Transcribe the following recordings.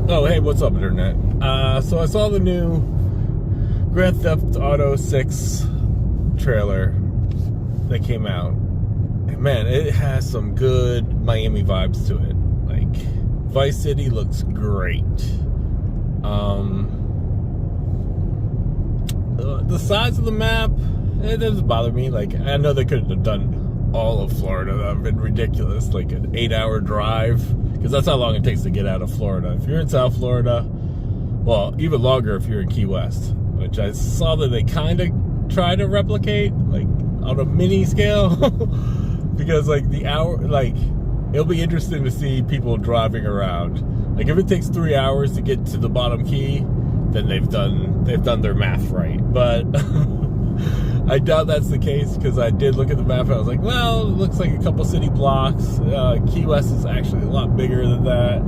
Oh, hey, what's up, Internet? So I saw the new Grand Theft Auto 6 trailer that came out. And man, it has some good Miami vibes to it. Like, Vice City looks great. The size of the map, it doesn't bother me. Like, I know they could have done all of Florida. That would have been ridiculous. Like an 8-hour drive. Because that's how long it takes to get out of Florida. If you're in South Florida, well, even longer if you're in Key West, which I saw that they kind of try to replicate, like on a mini scale. Because like the hour, like it'll be interesting to see people driving around. Like if it takes 3 hours to get to the bottom key, then they've done their math right. But I doubt that's the case, because I did look at the map and I was like, well, it looks like a couple city blocks. Key West is actually a lot bigger than that.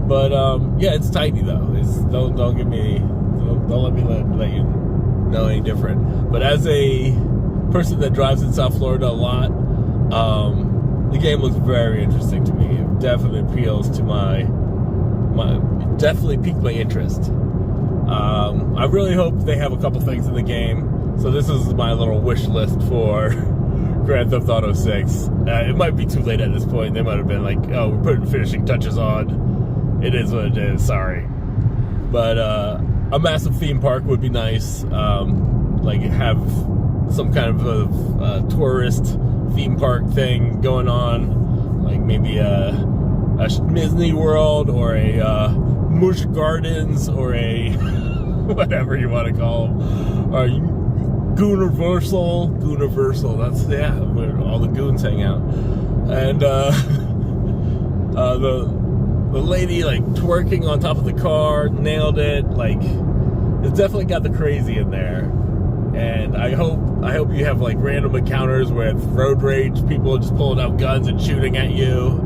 But yeah, it's tiny though. Don't let me let you know any different. But as a person that drives in South Florida a lot, the game looks very interesting to me. It definitely appeals to definitely piqued my interest. I really hope they have a couple things in the game. So this is my little wish list for Grand Theft Auto 6. It might be too late at this point. They might have been like, oh, we're putting finishing touches on. It is what it is, sorry. But a massive theme park would be nice. Like have some kind of a tourist theme park thing going on. Like maybe a Disney World or a Mush Gardens or a whatever you want to call them. Or Gooniversal, that's, yeah, where all the goons hang out. And the lady like twerking on top of the car, nailed it. Like, it's definitely got the crazy in there. And I hope you have like random encounters with road rage, people just pulling out guns and shooting at you.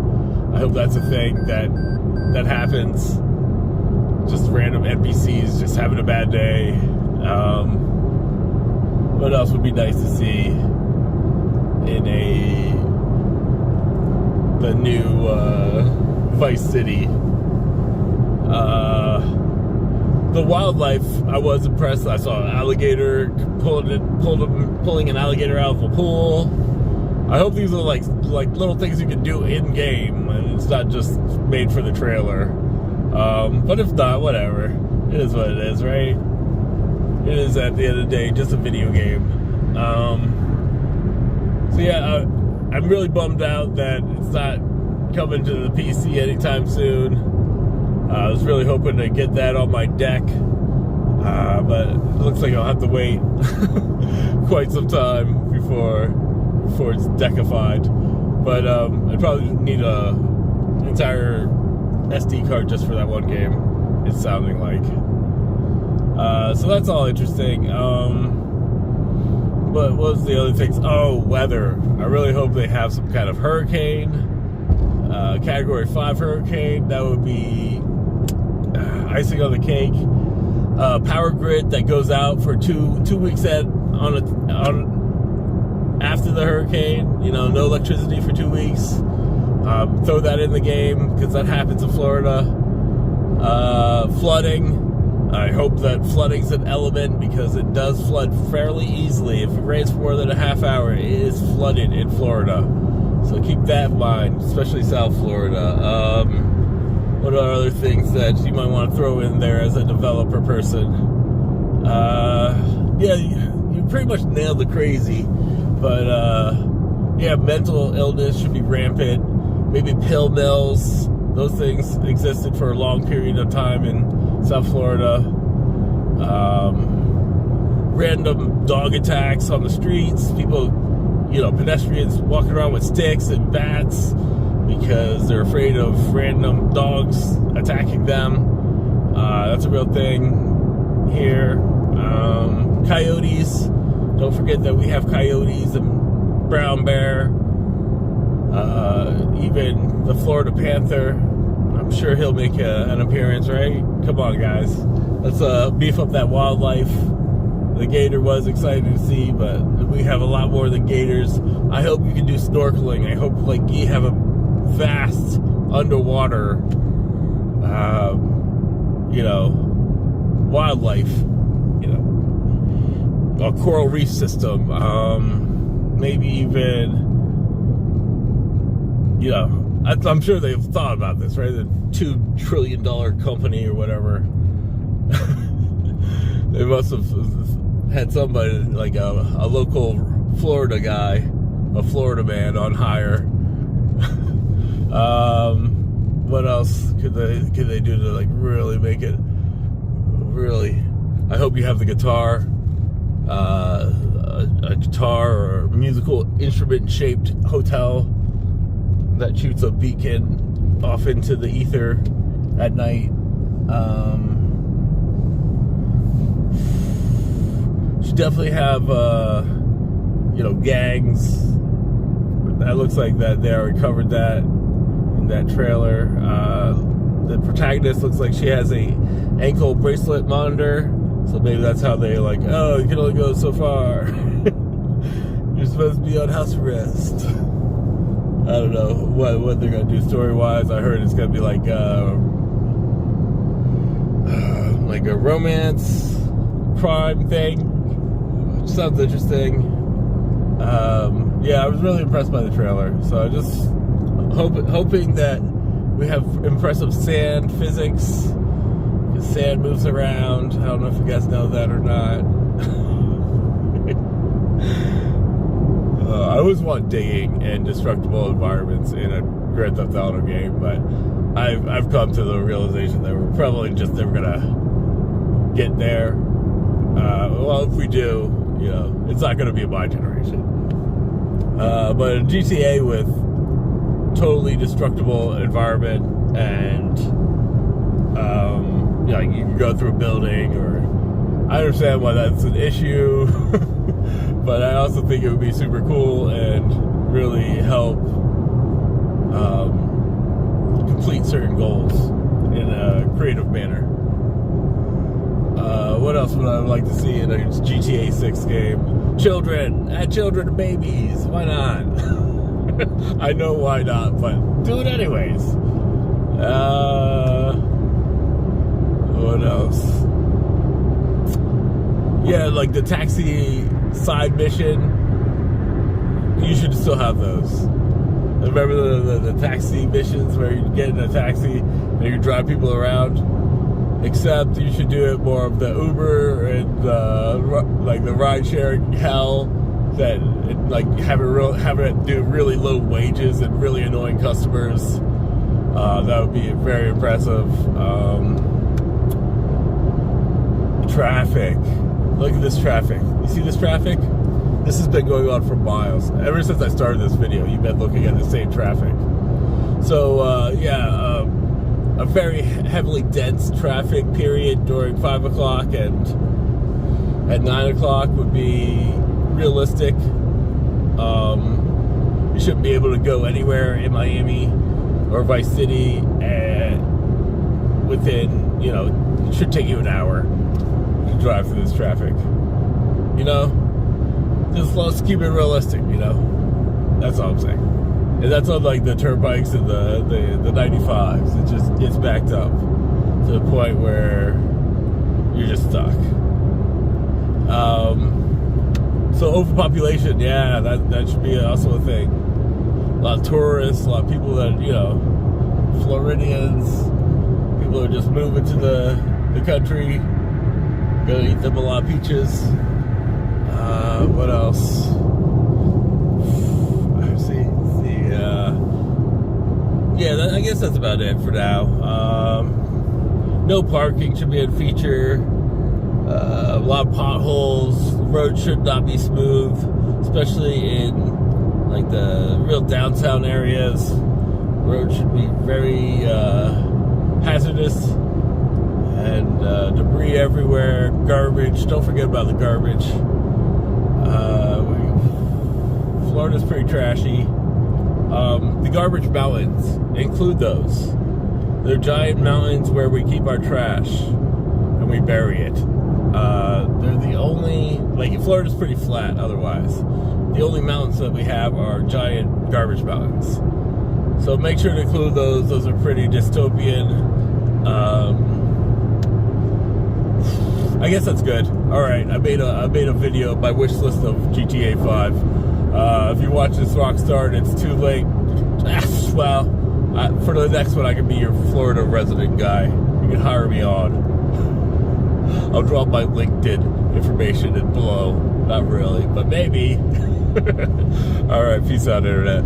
I hope that's a thing that happens. Just random NPCs just having a bad day. What else would be nice to see in the new Vice City? The wildlife, I was impressed. I saw an alligator pulling an alligator out of a pool. I hope these are like little things you can do in game, and it's not just made for the trailer. But if not, whatever. It is what it is, right? It is, at the end of the day, just a video game. So yeah, I'm really bummed out that it's not coming to the PC anytime soon. I was really hoping to get that on my deck, but it looks like I'll have to wait quite some time before it's deckified. But I'd probably need an entire SD card just for that one game, it's sounding like. So that's all interesting. But what was the other things? Oh, weather. I really hope they have some kind of hurricane, Category 5 hurricane. That would be icing on the cake. Power grid that goes out for two weeks after the hurricane. You know, no electricity for 2 weeks. Throw that in the game, because that happens in Florida. Flooding. I hope that flooding's an element, because it does flood fairly easily. If it rains for more than a half hour, it is flooded in Florida. So keep that in mind, especially South Florida. What are other things that you might want to throw in there as a developer person? Yeah, you pretty much nailed the crazy. But yeah, mental illness should be rampant. Maybe pill mills. Those things existed for a long period of time in South Florida. Random dog attacks on the streets. People, you know, pedestrians walking around with sticks and bats because they're afraid of random dogs attacking them. That's a real thing here. Coyotes. Don't forget that we have coyotes and brown bear. Even the Florida Panther. I'm sure he'll make an appearance, right? Come on, guys. Let's beef up that wildlife. The gator was exciting to see, but we have a lot more than gators. I hope you can do snorkeling. I hope like you have a vast underwater wildlife, a coral reef system, maybe even, I'm sure they've thought about this, right? The $2 trillion company or whatever. They must have had somebody like a local Florida guy, a Florida man on hire. What else could they do to like really make it really? I hope you have the guitar, a guitar or musical instrument shaped hotel that shoots a beacon off into the ether at night. Should definitely have gangs. That looks like that they already covered that in that trailer. The protagonist looks like she has a ankle bracelet monitor, so maybe that's how they like, oh, you can only go so far. You're supposed to be on house arrest. I don't know what they're gonna do story wise. I heard it's gonna be like a romance crime thing, which sounds interesting. I was really impressed by the trailer. So I just hoping that we have impressive sand physics, because sand moves around. I don't know if you guys know that or not. I always want digging and destructible environments in a Grand Theft Auto game, but I've come to the realization that we're probably just never gonna get there. Well, if we do, it's not gonna be my generation. But a GTA with totally destructible environment, and you can go through a building, or I understand why that's an issue. But I also think it would be super cool and really help complete certain goals in a creative manner. What else would I like to see in a GTA6 game? Children and babies. Why not? I know why not, but do it anyways. What else? Yeah, like the taxi side mission, you should still have those. Remember the taxi missions where you get in a taxi and you drive people around? Except you should do it more of the Uber and the ride sharing hell, that have it do really low wages and really annoying customers. That would be very impressive. Traffic. Look at this traffic. You see this traffic? This has been going on for miles. Ever since I started this video, you've been looking at the same traffic. So, a very heavily dense traffic period during 5 o'clock and at 9 o'clock would be realistic. You shouldn't be able to go anywhere in Miami or Vice City within, it should take you an hour to drive through this traffic. Just let's keep it realistic, That's all I'm saying. And that's on like the turnpikes and the 95s. It's backed up to the point where you're just stuck. So overpopulation, yeah, that should be also a thing. A lot of tourists, a lot of people that, Floridians, people are just moving to the country, gonna eat them a lot of peaches. What else? I guess that's about it for now. No parking should be a feature. A lot of potholes. The road should not be smooth, especially in like the real downtown areas. Road should be very hazardous, and debris everywhere. Garbage. Don't forget about the garbage. Florida's pretty trashy. The garbage mountains, include those. They're giant mountains where we keep our trash and we bury it. They're the only, Florida's pretty flat otherwise. The only mountains that we have are giant garbage mountains. So make sure to include those. Those are pretty dystopian. I guess that's good. All right, I made a video, my wish list of GTA 5. If you watch this Rockstar and it's too late, well, for the next one I can be your Florida resident guy. You can hire me on. I'll drop my LinkedIn information in below. Not really, but maybe. All right, peace out, internet.